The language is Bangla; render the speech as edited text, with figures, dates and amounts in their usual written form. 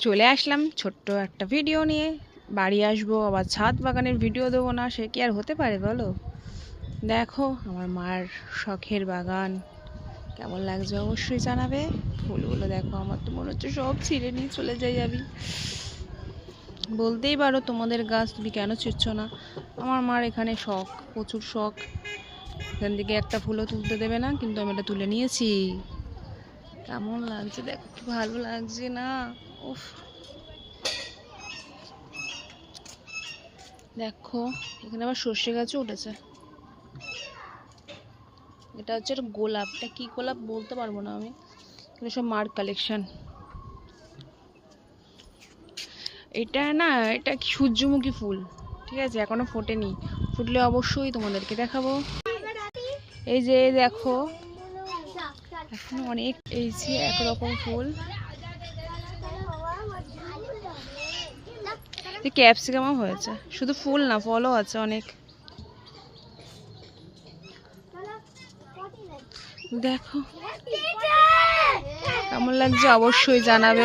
চলে আসলাম ছোট্ট একটা ভিডিও নিয়ে। বাড়ি আসবো আবার ছাদ বাগানের ভিডিও দেবো না, সে কি আর হতে পারে বলো। দেখো আমার মার শখের বাগান, কেমন লাগছে অবশ্যই জানাবে। ফুলগুলো দেখো, আমার তো মনে হচ্ছে সব ছিঁড়ে নিয়ে চলে যাই আমি। বলতেই পারো তোমাদের গাছ তুমি কেন ছিঁড়ছ না। আমার মার এখানে শখ, প্রচুর শখ। এখান থেকে একটা ফুলও তুলতে দেবে না, কিন্তু আমি এটা তুলে নিয়েছি। কেমন লাগছে দেখো, কি ভালো লাগছে না। উফ, দেখো এখানে আবার সর্ষে গাছও উঠেছে। এটা হচ্ছে একটা গোলাপ, এটা কি গোলাপ বলতে পারবো না আমি। এগুলো সব মার কালেকশন। এটা না, এটা সূর্যমুখী ফুল, ঠিক আছে, এখনো ফোটেনি। ফুটলে অবশ্যই তোমাদেরকে দেখাবো। এই যে দেখো, এখন অনেক এই যে একরকম ফুল। ক্যাপসিকামও হয়েছে, শুধু ফুল না ফলও আছে অনেক। দেখো কেমন লাগছে অবশ্যই জানাবে।